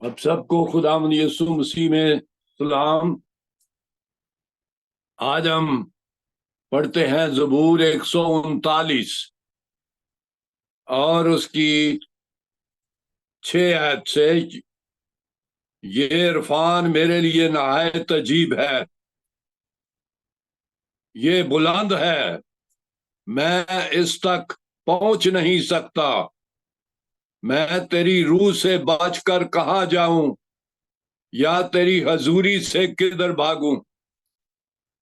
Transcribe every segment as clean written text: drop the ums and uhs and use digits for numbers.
اب سب کو خداوند یسوع مسیح میں سلام۔ آج ہم پڑھتے ہیں زبور 139 اور اس کی 6 آیت سے، یہ عرفان میرے لیے نہایت عجیب ہے، یہ بلند ہے، میں اس تک پہنچ نہیں سکتا، میں تیری روح سے بچ کر کہاں جاؤں یا تیری حضوری سے کدھر بھاگوں؟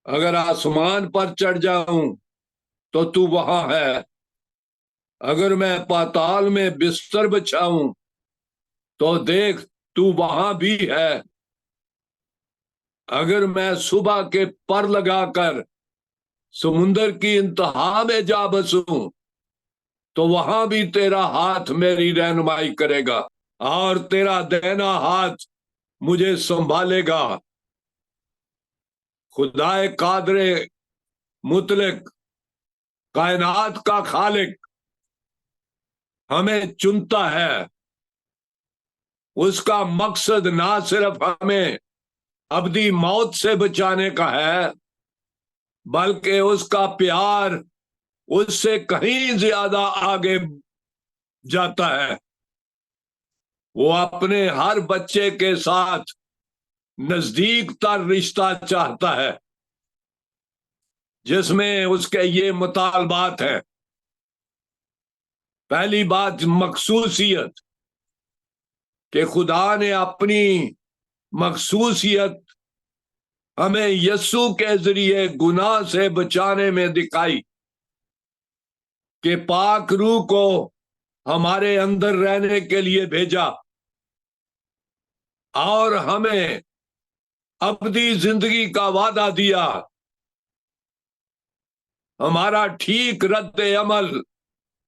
اگر آسمان پر چڑھ جاؤں تو تو وہاں ہے، اگر میں پاتال میں بستر بچھاؤں تو دیکھ تو وہاں بھی ہے، اگر میں صبح کے پر لگا کر سمندر کی انتہا میں جا بسوں تو وہاں بھی تیرا ہاتھ میری رہنمائی کرے گا اور تیرا دہنا ہاتھ مجھے سنبھالے گا۔ خدائے قادر مطلق، کائنات کا خالق ہمیں چنتا ہے، اس کا مقصد نہ صرف ہمیں ابدی موت سے بچانے کا ہے بلکہ اس کا پیار اس سے کہیں زیادہ آگے جاتا ہے۔ وہ اپنے ہر بچے کے ساتھ نزدیک تر رشتہ چاہتا ہے جس میں اس کے یہ مطالبات ہیں۔ پہلی بات مخصوصیت، کہ خدا نے اپنی مخصوصیت ہمیں یسوع کے ذریعے گناہ سے بچانے میں دکھائی، کہ پاک روح کو ہمارے اندر رہنے کے لیے بھیجا اور ہمیں ابدی زندگی کا وعدہ دیا۔ ہمارا ٹھیک رد عمل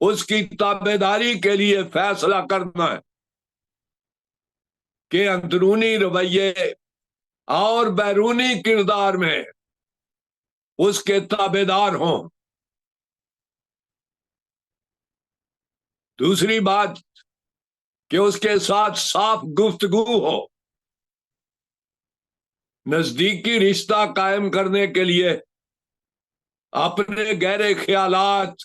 اس کی تابعداری کے لیے فیصلہ کرنا ہے کہ اندرونی رویے اور بیرونی کردار میں اس کے تابعدار ہوں۔ دوسری بات کہ اس کے ساتھ صاف گفتگو ہو۔ نزدیکی رشتہ قائم کرنے کے لیے اپنے گہرے خیالات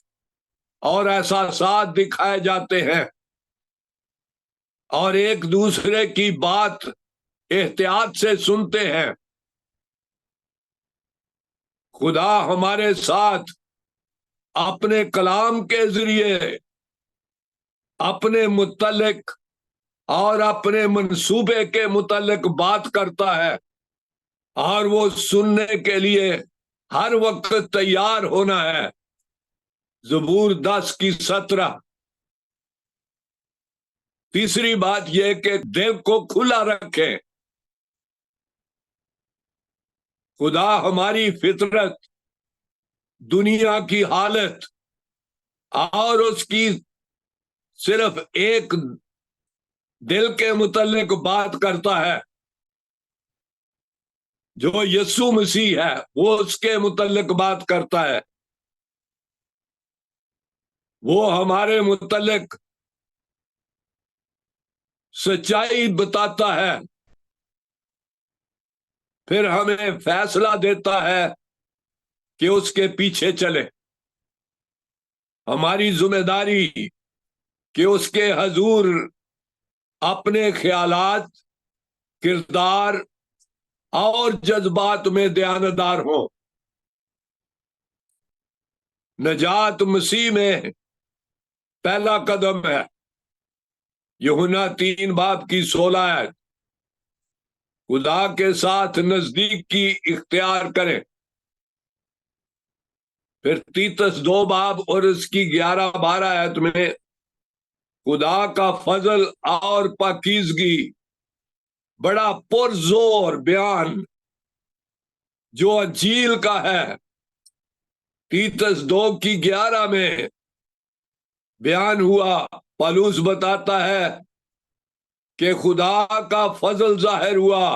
اور احساسات دکھائے جاتے ہیں اور ایک دوسرے کی بات احتیاط سے سنتے ہیں۔ خدا ہمارے ساتھ اپنے کلام کے ذریعے اپنے متعلق اور اپنے منصوبے کے متعلق بات کرتا ہے، اور وہ سننے کے لیے ہر وقت تیار ہونا ہے۔ زبور 10:17۔ تیسری بات یہ کہ دل کو کھلا رکھیں۔ خدا ہماری فطرت، دنیا کی حالت اور اس کی صرف ایک دل کے متعلق بات کرتا ہے جو یسوع مسیح ہے، وہ اس کے متعلق بات کرتا ہے۔ وہ ہمارے متعلق سچائی بتاتا ہے، پھر ہمیں فیصلہ دیتا ہے کہ اس کے پیچھے چلے۔ ہماری ذمہ داری کہ اس کے حضور اپنے خیالات، کردار اور جذبات میں دیانتدار ہوں۔ نجات مسیح میں پہلا قدم ہے، یوحنا 3:16 ہے، خدا کے ساتھ نزدیک کی اختیار کریں۔ پھر تیتس 2 اور اس کی 11-12 آیت میں خدا کا فضل اور پاکیزگی بڑا پرزور بیان جو انجیل کا ہے، تیتس 2:11 میں بیان ہوا۔ پالوس بتاتا ہے کہ خدا کا فضل ظاہر ہوا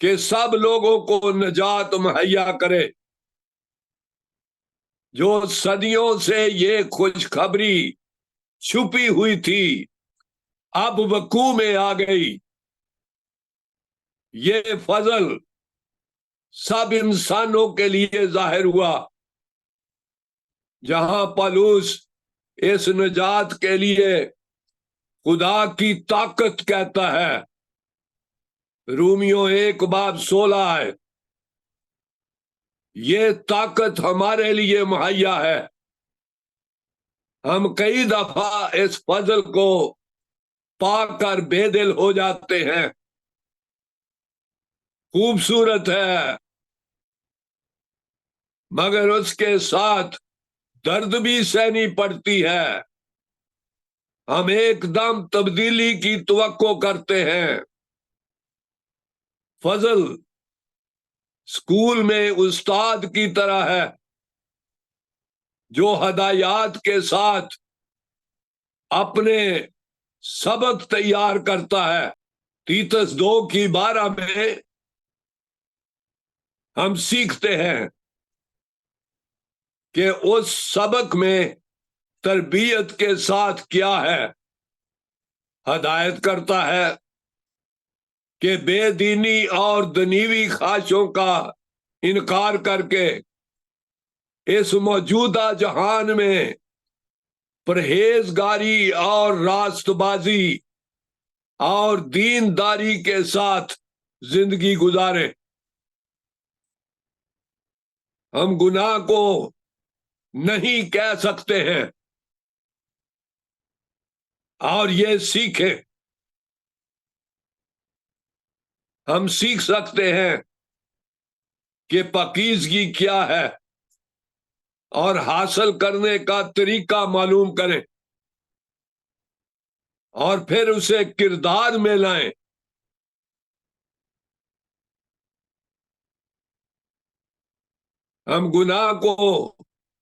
کہ سب لوگوں کو نجات مہیا کرے۔ جو صدیوں سے یہ خوشخبری چھپی ہوئی تھی اب وقوع میں آ گئی. یہ فضل سب انسانوں کے لیے ظاہر ہوا. جہاں پالوس اس نجات کے لیے خدا کی طاقت کہتا ہے، رومیو 1:16 ہے، یہ طاقت ہمارے لیے مہیا ہے. ہم کئی دفعہ اس فضل کو پا کر بے دل ہو جاتے ہیں. خوبصورت ہے، مگر اس کے ساتھ درد بھی سہنی پڑتی ہے. ہم ایک دم تبدیلی کی توقع کرتے ہیں. فضل اسکول میں استاد کی طرح ہے جو ہدایات کے ساتھ اپنے سبق تیار کرتا ہے. تیتس 2:12 میں ہم سیکھتے ہیں کہ اس سبق میں تربیت کے ساتھ کیا ہے. ہدایت کرتا ہے کہ بے دینی اور دنیوی خواہشوں کا انکار کر کے اس موجودہ جہان میں پرہیزگاری اور راست بازی اور دینداری کے ساتھ زندگی گزارے. ہم گناہ کو نہیں کہہ سکتے ہیں اور یہ سیکھیں. ہم سیکھ سکتے ہیں کہ پاکیزگی کیا ہے اور حاصل کرنے کا طریقہ معلوم کریں اور پھر اسے کردار میں لائیں. ہم گناہ کو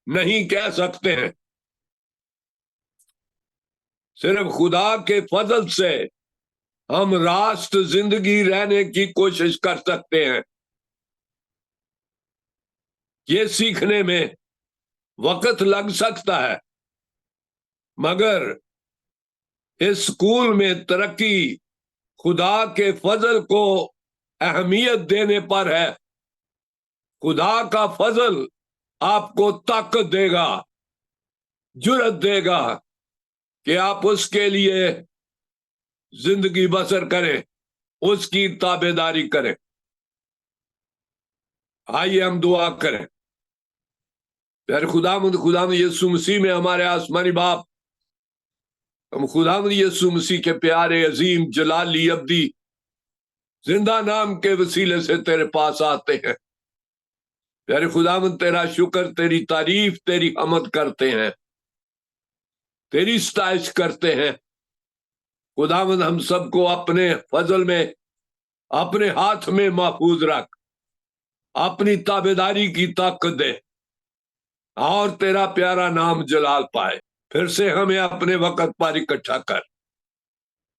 نہیں کہہ سکتے ہیں. صرف خدا کے فضل سے ہم راست زندگی رہنے کی کوشش کر سکتے ہیں. یہ سیکھنے میں وقت لگ سکتا ہے، مگر اس اسکول میں ترقی خدا کے فضل کو اہمیت دینے پر ہے. خدا کا فضل آپ کو طاقت دے گا، جرأت دے گا کہ آپ اس کے لیے زندگی بسر کریں، اس کی تابع داری کریں. آئیے ہم دعا کریں. پھر خداوند یسوع مسیح میں ہمارے آسمانی باپ، ہم خداوند یسوع مسیح کے پیارے عظیم جلالی ابدی زندہ نام کے وسیلے سے تیرے پاس آتے ہیں. پیارے خداوند تیرا شکر، تیری تعریف، تیری حمد کرتے ہیں، تیری ستائش کرتے ہیں. خداوند ہم سب کو اپنے فضل میں اپنے ہاتھ میں محفوظ رکھ، اپنی تابعداری کی طاقت دے اور تیرا پیارا نام جلال پائے. پھر سے ہمیں اپنے وقت پر اکٹھا کر،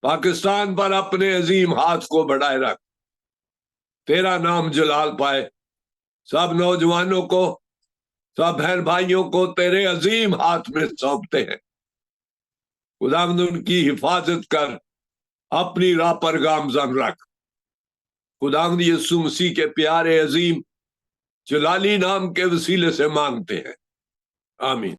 پاکستان پر اپنے عظیم ہاتھ کو بڑھائے رکھ، تیرا نام جلال پائے. سب نوجوانوں کو، سب بہن بھائیوں کو تیرے عظیم ہاتھ میں سونپتے ہیں. خداوند ان کی حفاظت کر، اپنی راہ پر گامزن رکھ. خداوند یسوع مسیح کے پیارے عظیم جلالی نام کے وسیلے سے مانگتے ہیں، آمین.